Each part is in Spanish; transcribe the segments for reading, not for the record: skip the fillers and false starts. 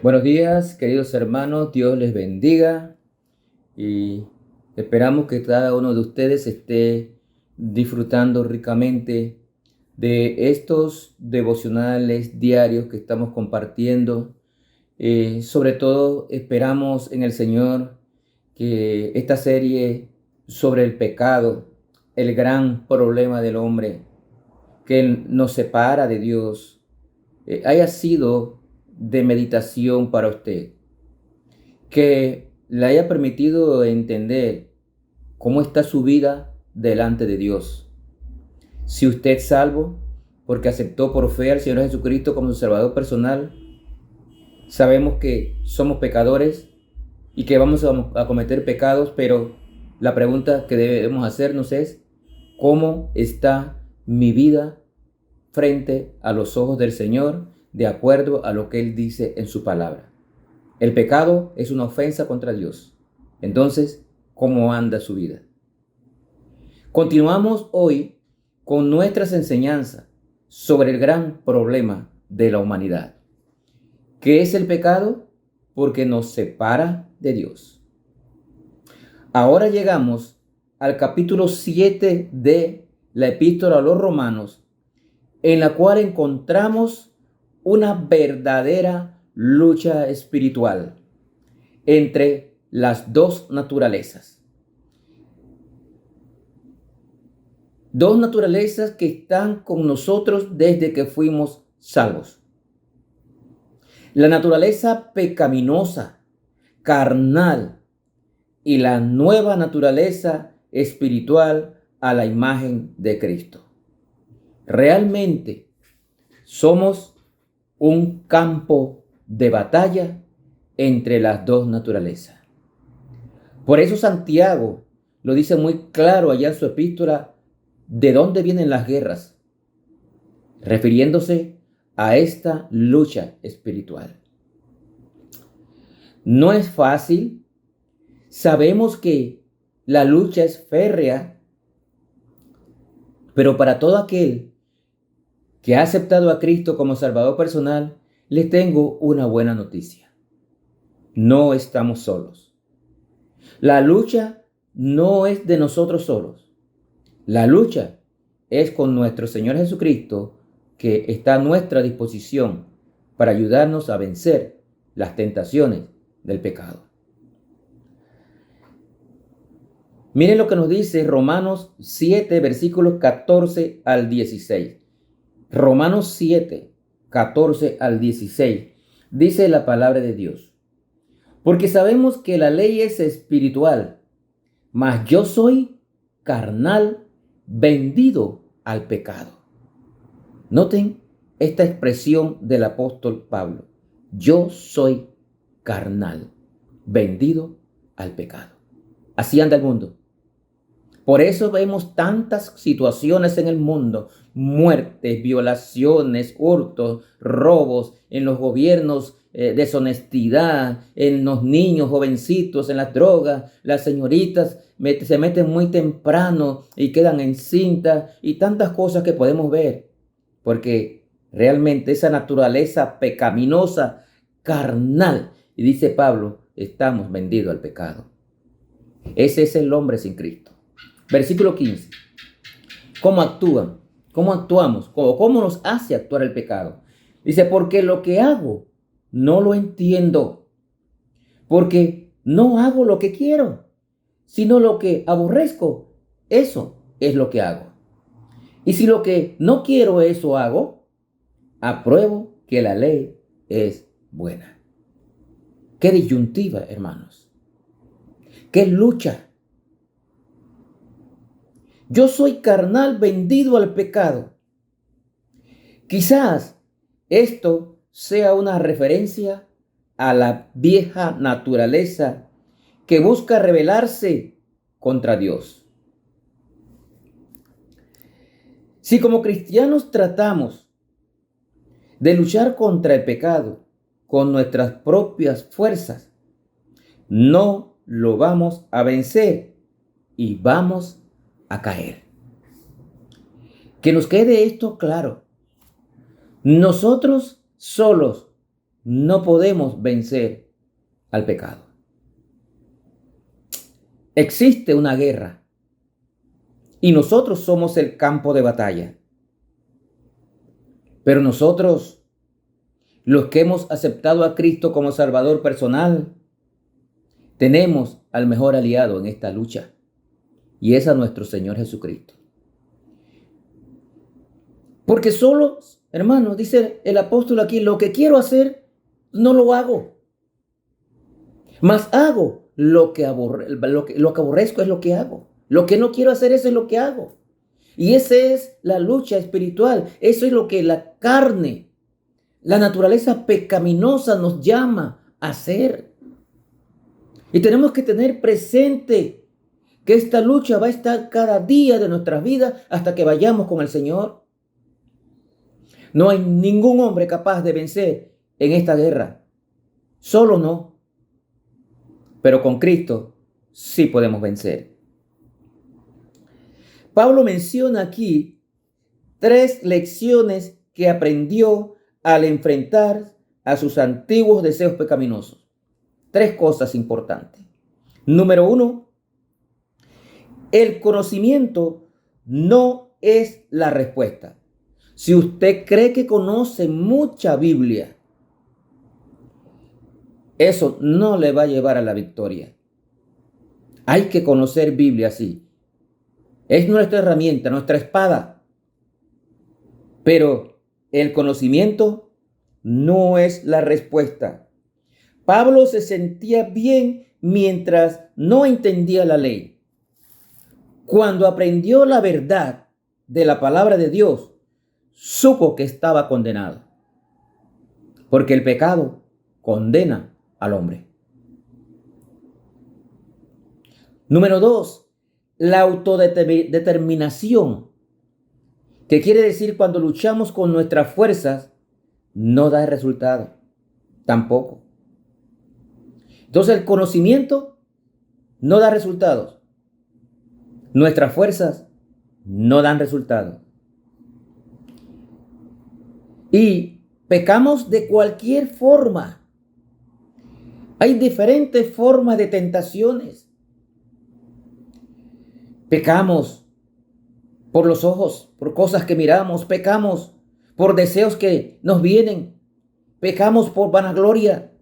Buenos días, queridos hermanos, Dios les bendiga y esperamos que cada uno de ustedes esté disfrutando ricamente de estos devocionales diarios que estamos compartiendo. Sobre todo esperamos en el Señor que esta serie sobre el pecado, el gran problema del hombre que nos separa de Dios, haya sido de meditación para usted, que le haya permitido entender cómo está su vida delante de Dios. Si usted es salvo porque aceptó por fe al Señor Jesucristo como su Salvador personal, sabemos que somos pecadores y que vamos a cometer pecados, pero la pregunta que debemos hacernos es: ¿cómo está mi vida frente a los ojos del Señor, de acuerdo a lo que Él dice en su palabra? El pecado es una ofensa contra Dios. Entonces, ¿cómo anda su vida? Continuamos hoy con nuestras enseñanzas sobre el gran problema de la humanidad. ¿Qué es el pecado? Porque nos separa de Dios. Ahora llegamos al capítulo 7 de la Epístola a los Romanos, en la cual encontramos una verdadera lucha espiritual entre las dos naturalezas. Dos naturalezas que están con nosotros desde que fuimos salvos. La naturaleza pecaminosa, carnal, y la nueva naturaleza espiritual a la imagen de Cristo. Realmente somos un campo de batalla entre las dos naturalezas. Por eso Santiago lo dice muy claro allá en su epístola, de dónde vienen las guerras, refiriéndose a esta lucha espiritual. No es fácil, sabemos que la lucha es férrea, pero para todo aquel que ha aceptado a Cristo como Salvador personal, les tengo una buena noticia. No estamos solos. La lucha no es de nosotros solos. La lucha es con nuestro Señor Jesucristo, que está a nuestra disposición para ayudarnos a vencer las tentaciones del pecado. Miren lo que nos dice Romanos 7, versículos 14 al 16. Romanos 7, 14 al 16, dice la palabra de Dios: porque sabemos que la ley es espiritual, mas yo soy carnal, vendido al pecado. Noten esta expresión del apóstol Pablo: yo soy carnal, vendido al pecado. Así anda el mundo. Por eso vemos tantas situaciones en el mundo: muertes, violaciones, hurtos, robos en los gobiernos, deshonestidad en los niños, jovencitos, en las drogas. Las señoritas se meten muy temprano y quedan encintas, y tantas cosas que podemos ver, porque realmente esa naturaleza pecaminosa, carnal, y dice Pablo, estamos vendidos al pecado. Ese es el hombre sin Cristo. Versículo 15. ¿Cómo actúan? ¿Cómo actuamos? ¿Cómo nos hace actuar el pecado? Dice: porque lo que hago no lo entiendo, porque no hago lo que quiero, sino lo que aborrezco, eso es lo que hago. Y si lo que no quiero, eso hago, apruebo que la ley es buena. Qué disyuntiva, hermanos. Qué lucha. Yo soy carnal, vendido al pecado. Quizás esto sea una referencia a la vieja naturaleza que busca rebelarse contra Dios. Si como cristianos tratamos de luchar contra el pecado con nuestras propias fuerzas, no lo vamos a vencer y vamos a caer. Que nos quede esto claro: nosotros solos no podemos vencer al pecado. Existe una guerra y nosotros somos el campo de batalla. Pero nosotros, los que hemos aceptado a Cristo como Salvador personal, tenemos al mejor aliado en esta lucha, y es a nuestro Señor Jesucristo. Porque solo, hermanos, dice el apóstol aquí, lo que quiero hacer, no lo hago. Mas hago lo que aborrezco es lo que hago. Lo que no quiero hacer, eso es lo que hago. Y esa es la lucha espiritual. Eso es lo que la carne, la naturaleza pecaminosa nos llama a hacer. Y tenemos que tener presente que esta lucha va a estar cada día de nuestras vidas hasta que vayamos con el Señor. No hay ningún hombre capaz de vencer en esta guerra. Solo no. Pero con Cristo sí podemos vencer. Pablo menciona aquí 3 lecciones que aprendió al enfrentar a sus antiguos deseos pecaminosos. 3 cosas importantes. Número 1, el conocimiento no es la respuesta. Si usted cree que conoce mucha Biblia, eso no le va a llevar a la victoria. Hay que conocer Biblia, sí. Es nuestra herramienta, nuestra espada. Pero el conocimiento no es la respuesta. Pablo se sentía bien mientras no entendía la ley. Cuando aprendió la verdad de la palabra de Dios, supo que estaba condenado. Porque el pecado condena al hombre. Número 2. La autodeterminación, que quiere decir cuando luchamos con nuestras fuerzas, no da resultado, tampoco. Entonces el conocimiento no da resultados. Nuestras fuerzas no dan resultados. Y pecamos de cualquier forma. Hay diferentes formas de tentaciones. Pecamos por los ojos, por cosas que miramos. Pecamos por deseos que nos vienen. Pecamos por vanagloria,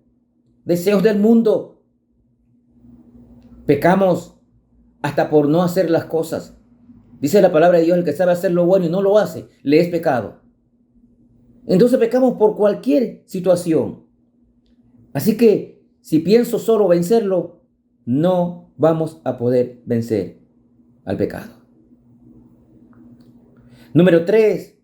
deseos del mundo. Pecamos hasta por no hacer las cosas. Dice la palabra de Dios, el que sabe hacer lo bueno y no lo hace, le es pecado. Entonces pecamos por cualquier situación. Así que si pienso solo vencerlo, no vamos a poder vencer al pecado. Número 3,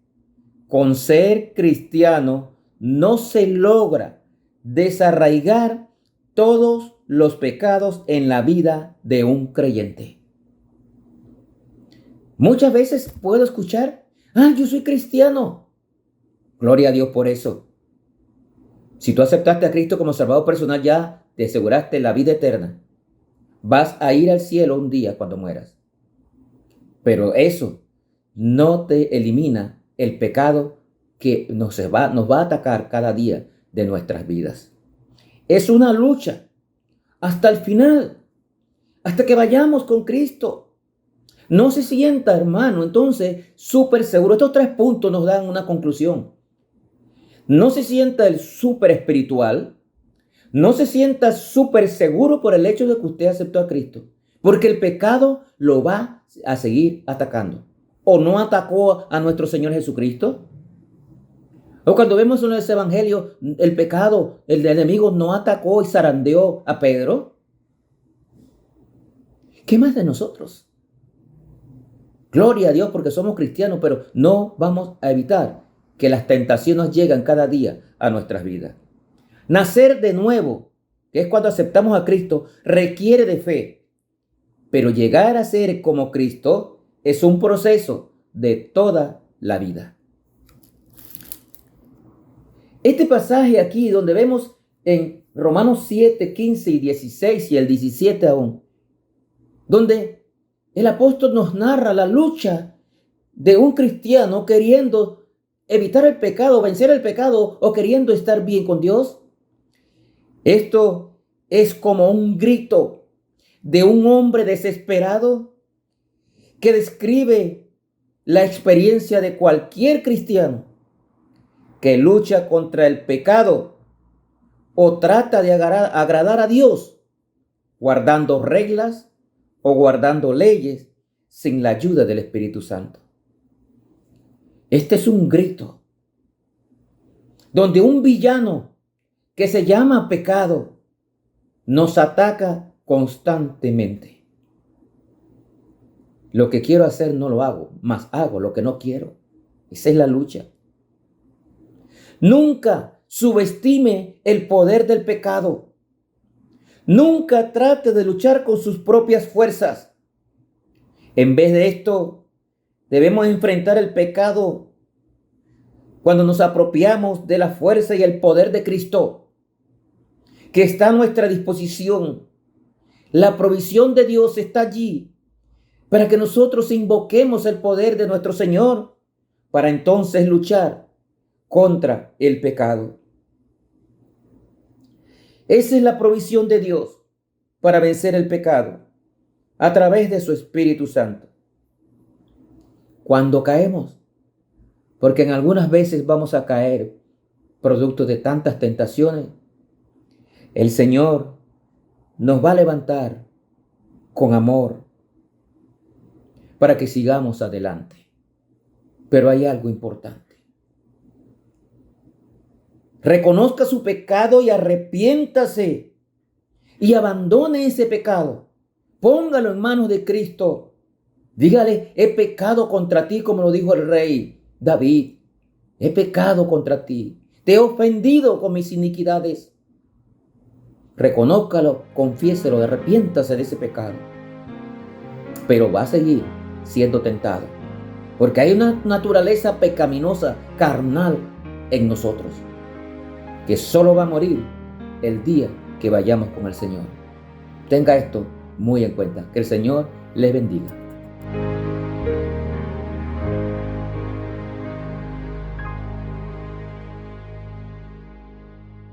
con ser cristiano no se logra desarraigar todos los pecados en la vida de un creyente. Muchas veces puedo escuchar, yo soy cristiano. Gloria a Dios por eso. Si tú aceptaste a Cristo como Salvador personal, ya te aseguraste la vida eterna. Vas a ir al cielo un día cuando mueras. Pero eso no te elimina el pecado que nos va a atacar cada día de nuestras vidas. Es una lucha hasta el final, hasta que vayamos con Cristo. No se sienta, hermano, entonces súper seguro. Estos 3 puntos nos dan una conclusión. No se sienta el súper espiritual. No se sienta súper seguro por el hecho de que usted aceptó a Cristo. Porque el pecado lo va a seguir atacando. ¿O no atacó a nuestro Señor Jesucristo? O cuando vemos en ese evangelio, el pecado, el enemigo no atacó y zarandeó a Pedro. ¿Qué más de nosotros? Gloria a Dios porque somos cristianos, pero no vamos a evitar que las tentaciones lleguen cada día a nuestras vidas. Nacer de nuevo, que es cuando aceptamos a Cristo, requiere de fe. Pero llegar a ser como Cristo es un proceso de toda la vida. Este pasaje aquí donde vemos en Romanos 7, 15 y 16 y el 17 aún, donde el apóstol nos narra la lucha de un cristiano queriendo evitar el pecado, vencer el pecado o queriendo estar bien con Dios. Esto es como un grito de un hombre desesperado que describe la experiencia de cualquier cristiano que lucha contra el pecado o trata de agradar a Dios guardando reglas o guardando leyes sin la ayuda del Espíritu Santo. Este es un grito donde un villano que se llama pecado nos ataca constantemente. Lo que quiero hacer no lo hago, mas hago lo que no quiero. Esa es la lucha. Nunca subestime el poder del pecado. Nunca trate de luchar con sus propias fuerzas. En vez de esto, debemos enfrentar el pecado cuando nos apropiamos de la fuerza y el poder de Cristo, que está a nuestra disposición. La provisión de Dios está allí para que nosotros invoquemos el poder de nuestro Señor para entonces luchar contra el pecado. Esa es la provisión de Dios para vencer el pecado a través de su Espíritu Santo. Cuando caemos, porque en algunas veces vamos a caer producto de tantas tentaciones, el Señor nos va a levantar con amor para que sigamos adelante. Pero hay algo importante. Reconozca su pecado y arrepiéntase y abandone ese pecado. Póngalo en manos de Cristo. Dígale, he pecado contra ti, como lo dijo el rey David. He pecado contra ti. Te he ofendido con mis iniquidades. Reconózcalo, confiéselo, arrepiéntase de ese pecado. Pero va a seguir siendo tentado, porque hay una naturaleza pecaminosa, carnal en nosotros, que solo va a morir el día que vayamos con el Señor. Tenga esto muy en cuenta. Que el Señor les bendiga.